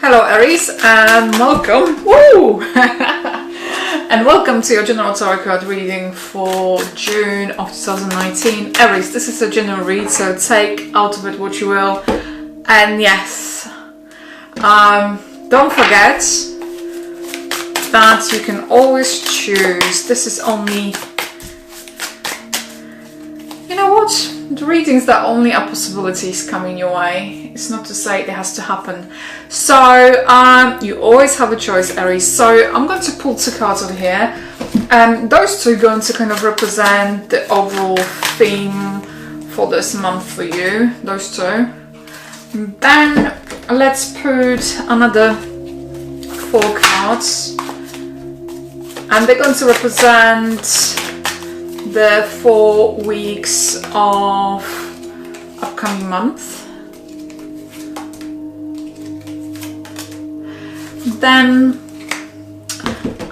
Hello Aries and welcome, woo! And welcome to your general tarot card reading for June of 2019. Aries, this is a general read, so take out of it what you will. And yes, don't forget that you can always choose. This is only, you know what? The readings that only are possibilities coming your way. It's not to say it has to happen. So you always have a choice, Aries. So I'm going to pull two cards over here. Those two are going to kind of represent the overall theme for this month for you. Those two. Then let's put another four cards. And they're going to represent the 4 weeks of upcoming month. Then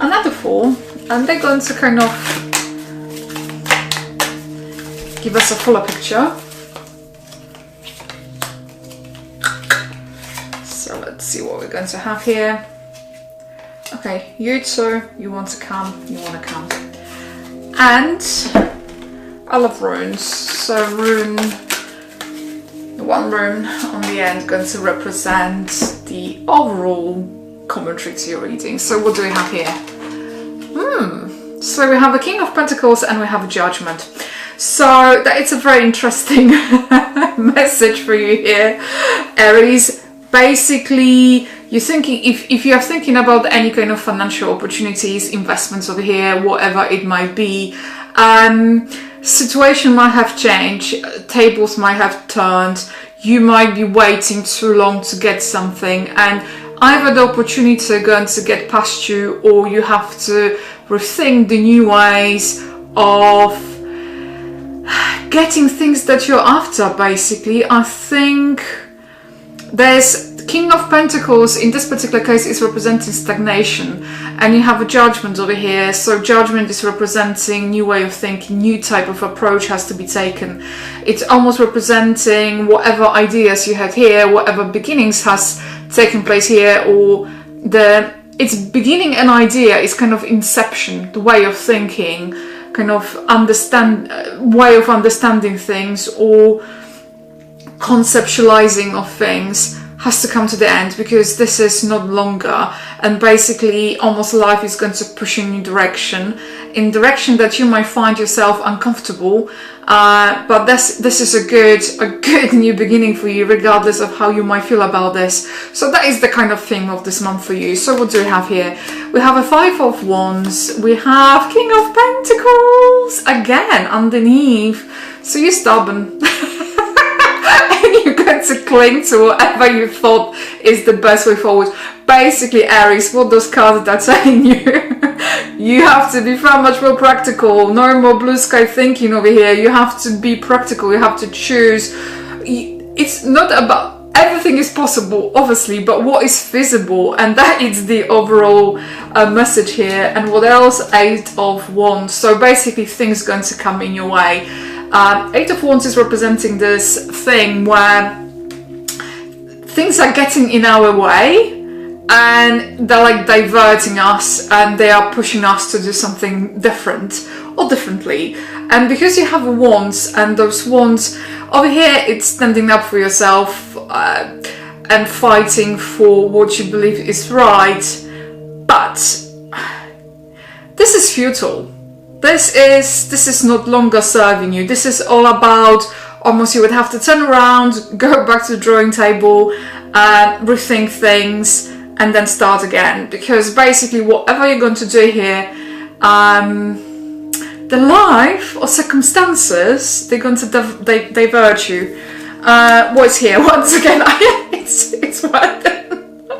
another 4, and they're going to kind of give us a fuller picture. So let's see what we're going to have here. Okay, you two, you want to come, you want to come. And I love runes, so one rune on the end going to represent the overall commentary to your reading. So what do we have here? So we have a King of Pentacles and we have a Judgment. So that it's a very interesting message for you here, Aries. Basically, you're thinking, if you are thinking about any kind of financial opportunities, investments over here, whatever it might be, situation might have changed, tables might have turned, you might be waiting too long to get something, and either the opportunity are going to get past you, or you have to rethink the new ways of getting things that you're after, basically. I think there's King of Pentacles in this particular case is representing stagnation, and you have a Judgment over here. So Judgment is representing new way of thinking, new type of approach has to be taken. It's almost representing whatever ideas you had here, whatever beginnings has taken place here, or it's beginning an idea is kind of inception, the way of thinking, kind of way of understanding things or conceptualizing of things has to come to the end, because this is not longer, and basically almost life is going to push in a direction that you might find yourself uncomfortable, but this is a good new beginning for you, regardless of how you might feel about this. So that is the kind of theme of this month for you. So what do we have here? We have a 5 of Wands, we have King of Pentacles again underneath. So you're stubborn. You're going to cling to whatever you thought is the best way forward. Basically, Aries, what those cards are telling you, you have to be far much more practical. No more blue sky thinking over here. You have to be practical. You have to choose. It's not about everything is possible, obviously, but what is feasible, and that is the overall message here. And what else? 8 of Wands. So basically, things going to come in your way. 8 of Wands is representing this thing where things are getting in our way and they're like diverting us, and they are pushing us to do something different or differently. And because you have Wands, and those Wands over here, it's standing up for yourself and fighting for what you believe is right, but this is futile. This is not longer serving you. This is all about almost you would have to turn around, go back to the drawing table, rethink things, and then start again. Because basically whatever you're going to do here, the life or circumstances, they're going to divert you. What's here? Once again, it's worth it.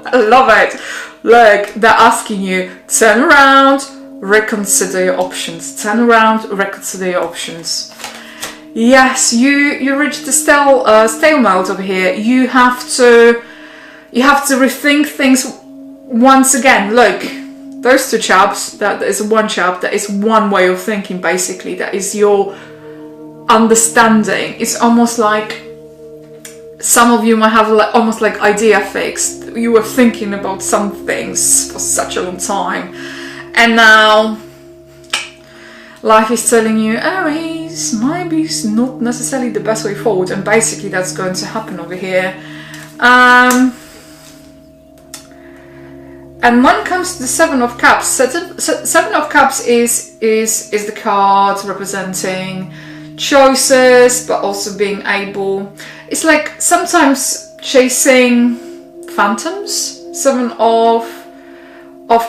I love it. Look, they're asking you, turn around, reconsider your options. Turn around, reconsider your options. Yes, you reached the stalemate over here. You have to rethink things once again. Look, those two chaps, that is one chap, that is one way of thinking, basically. That is your understanding. It's almost like some of you might have almost like idea fixed. you were thinking about some things for such a long time, and now life is telling you, Aries, maybe it's not necessarily the best way forward, and basically that's going to happen over here. And when it comes to the Seven of Cups, Seven of Cups is the card representing choices, but also being able. It's like sometimes chasing phantoms. Seven of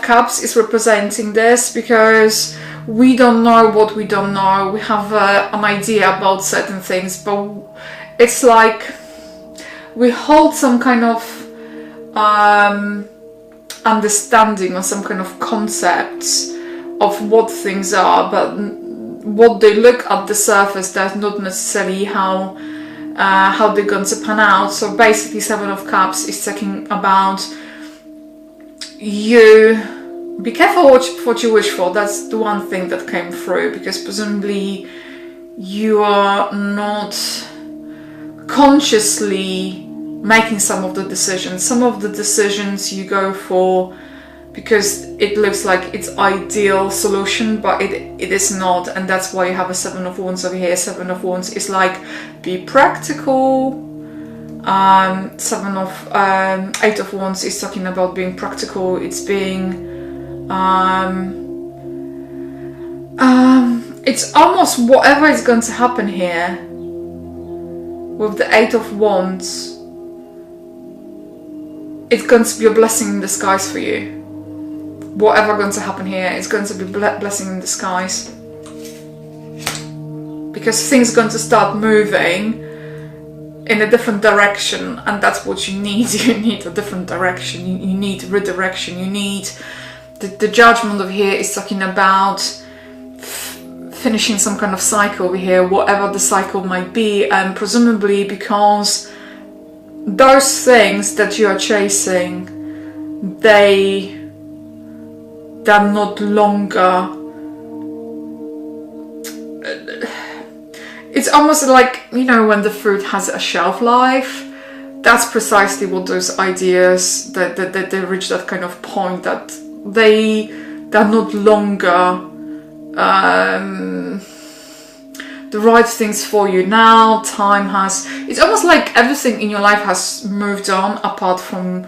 Cups is representing this, because we don't know what we don't know. We have an idea about certain things, but it's like we hold some kind of understanding or some kind of concepts of what things are, but what they look at the surface, that's not necessarily how they're going to pan out. So basically, Seven of Cups is talking about you. Be careful what you wish for. That's the one thing that came through, because presumably you are not consciously making some of the decisions. Some of the decisions you go for because it looks like it's ideal solution, but it is not, and that's why you have a Seven of Wands over here. Seven of Wands is like, be practical. Eight of Wands is talking about being practical. It's being it's almost whatever is going to happen here with the Eight of Wands, it's going to be a blessing in disguise for you. Whatever going to happen here is going to be blessing in disguise, because things are going to start moving in a different direction, and that's what you need. You need a different direction. You need redirection. You need the Judgment over here is talking about finishing some kind of cycle over here, whatever the cycle might be, and presumably because those things that you are chasing, they're not longer. It's almost like, you know, when the fruit has a shelf life. That's precisely what those ideas that they reach that kind of point that they're not longer the right things for you. Now time has, it's almost like everything in your life has moved on, apart from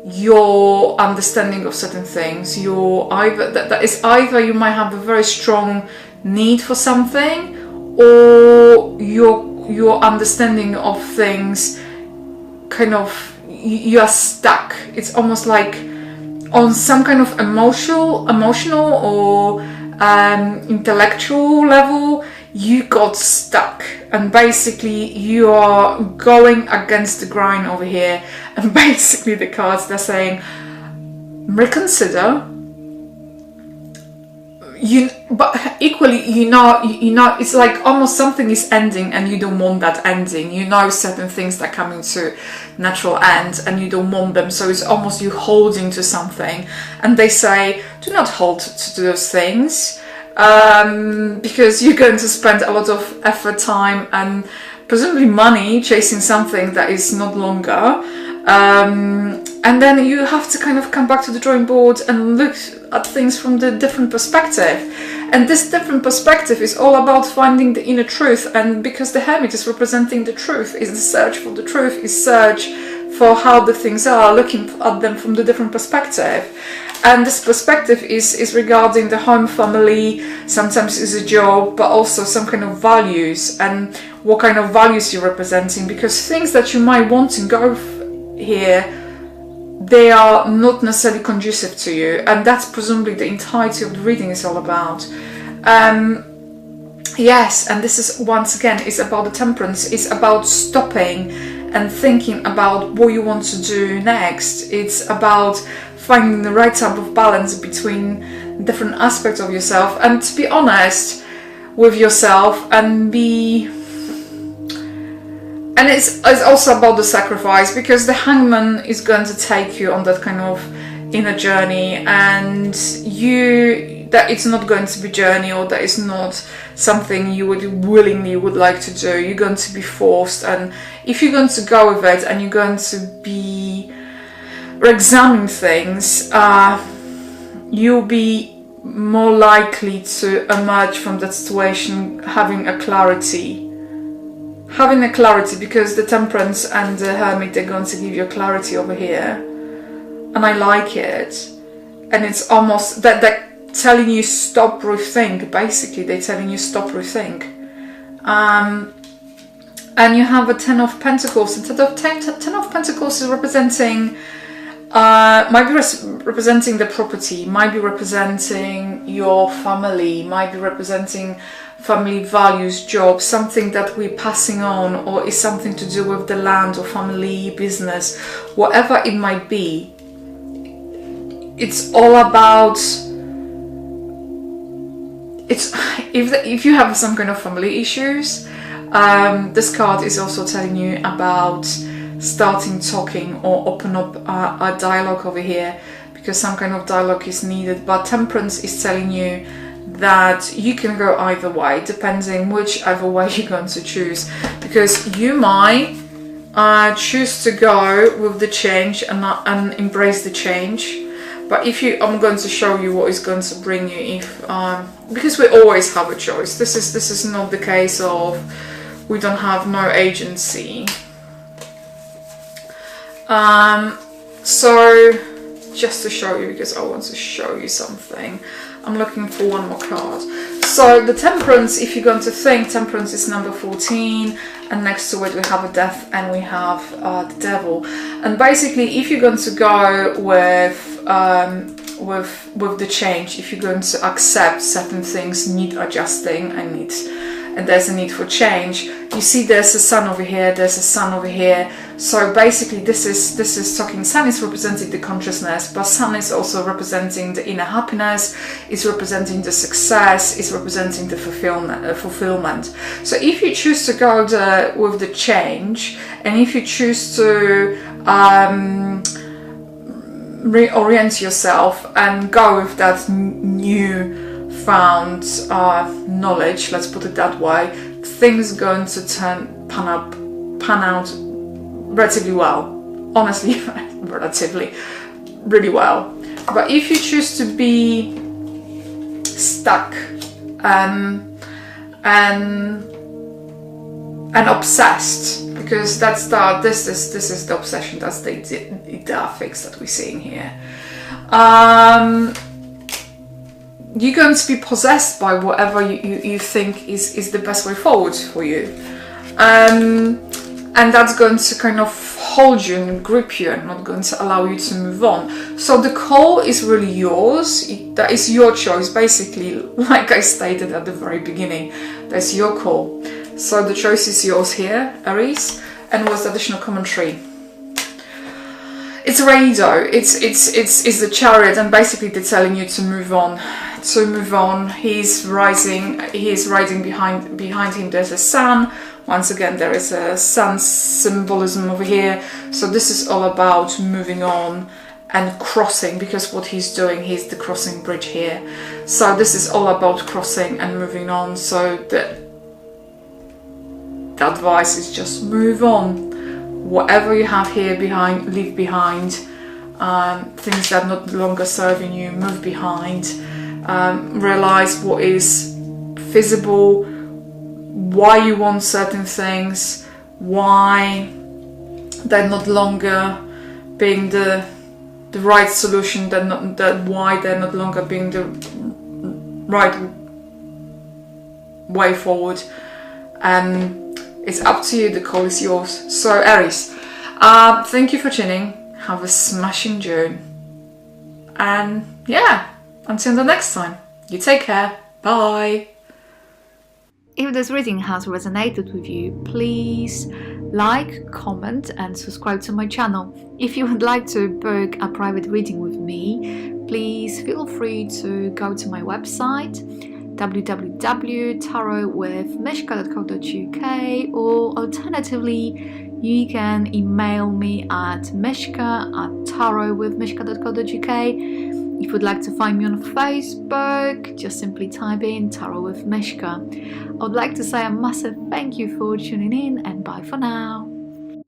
your understanding of certain things. You're either that is either you might have a very strong need for something, or your understanding of things kind of, you are stuck. It's almost like on some kind of emotional or intellectual level, you got stuck, and basically you are going against the grain over here, and basically the cards, they're saying reconsider. But equally, you know, it's like almost something is ending and you don't want that ending. You know certain things that come into natural end and you don't want them, so it's almost you holding to something, and they say do not hold to those things, because you're going to spend a lot of effort, time, and presumably money chasing something that is not longer, and then you have to kind of come back to the drawing board and look at things from the different perspective. And this different perspective is all about finding the inner truth, and because the Hermit is representing the truth, is the search for the truth, is search for how the things are, looking at them from the different perspective. And this perspective is regarding the home, family, sometimes is a job, but also some kind of values, and what kind of values you're representing, because things that you might want to go here, they are not necessarily conducive to you, and that's presumably the entirety of the reading is all about. Yes, and this is once again is about the Temperance. It's about stopping and thinking about what you want to do next. It's about finding the right type of balance between different aspects of yourself, and to be honest with yourself, and it's also about the sacrifice, because the Hangman is going to take you on that kind of inner journey, and that it's not going to be journey, or that is not something you would like to do. You're going to be forced, and if you're going to go with it and you're going to be examine things, you'll be more likely to emerge from that situation having a clarity. Because the Temperance and the Hermit, they're going to give you clarity over here. And I like it. And it's almost that they're telling you stop, rethink. Basically, they're telling you stop, rethink. And you have a Ten of Pentacles. And Ten of Pentacles is representing, might be representing the property, might be representing your family, might be representing family values, job, something that we're passing on, or is something to do with the land or family business, whatever it might be. It's all about, if you have some kind of family issues, this card is also telling you about starting talking or open up a dialogue over here, because some kind of dialogue is needed. But Temperance is telling you that you can go either way, depending whichever way you're going to choose, because you might choose to go with the change and embrace the change. But I'm going to show you what is going to bring you, because we always have a choice. This is not the case of we don't have no agency. So just to show you, because I want to show you something, I'm looking for one more card. So the Temperance, if you're going to think, Temperance is number 14, and next to it we have a Death and we have the Devil. And basically, if you're going to go with the change, if you're going to accept certain things need adjusting and there's a need for change, you see there's a Sun over here, there's a Sun over here. So basically this is talking, Sun is representing the consciousness, but Sun is also representing the inner happiness, is representing the success, is representing the fulfillment. So if you choose to go with the change, and if you choose to reorient yourself and go with that new found knowledge, let's put it that way, things are going to pan out relatively well. Honestly, relatively, really well. But if you choose to be stuck and obsessed, because that's this is the obsession, that's the affix that we're seeing here. You're going to be possessed by whatever you think is the best way forward for you. And that's going to kind of hold you and grip you and not going to allow you to move on. So the call is really yours. That is your choice, basically, like I stated at the very beginning. That's your call. So the choice is yours here, Aries. And what's the additional commentary? It's Raido. It's the Chariot, and basically they're telling you to move on. To move on. He's riding behind him. There's a Sun. Once again, there is a Sun symbolism over here. So this is all about moving on and crossing, because what he's doing, he's the crossing bridge here. So this is all about crossing and moving on. So the advice is just move on. Whatever you have here behind, leave behind. Things that are no longer serving you, move behind. Realize what is feasible, why you want certain things, why they're not longer being the right solution, why they're not longer being the right way forward. It's up to you, the call is yours. So Aries, thank you for tuning. Have a smashing June. And yeah, until the next time, you take care. Bye. If this reading has resonated with you, please like, comment and subscribe to my channel. If you would like to book a private reading with me, please feel free to go to my website www.tarotwithmishka.co.uk, or alternatively you can email me at mishka@tarotwithmishka.co.uk. If you'd like to find me on Facebook, just simply type in Tarot with Mishka. I would like to say a massive thank you for tuning in, and bye for now.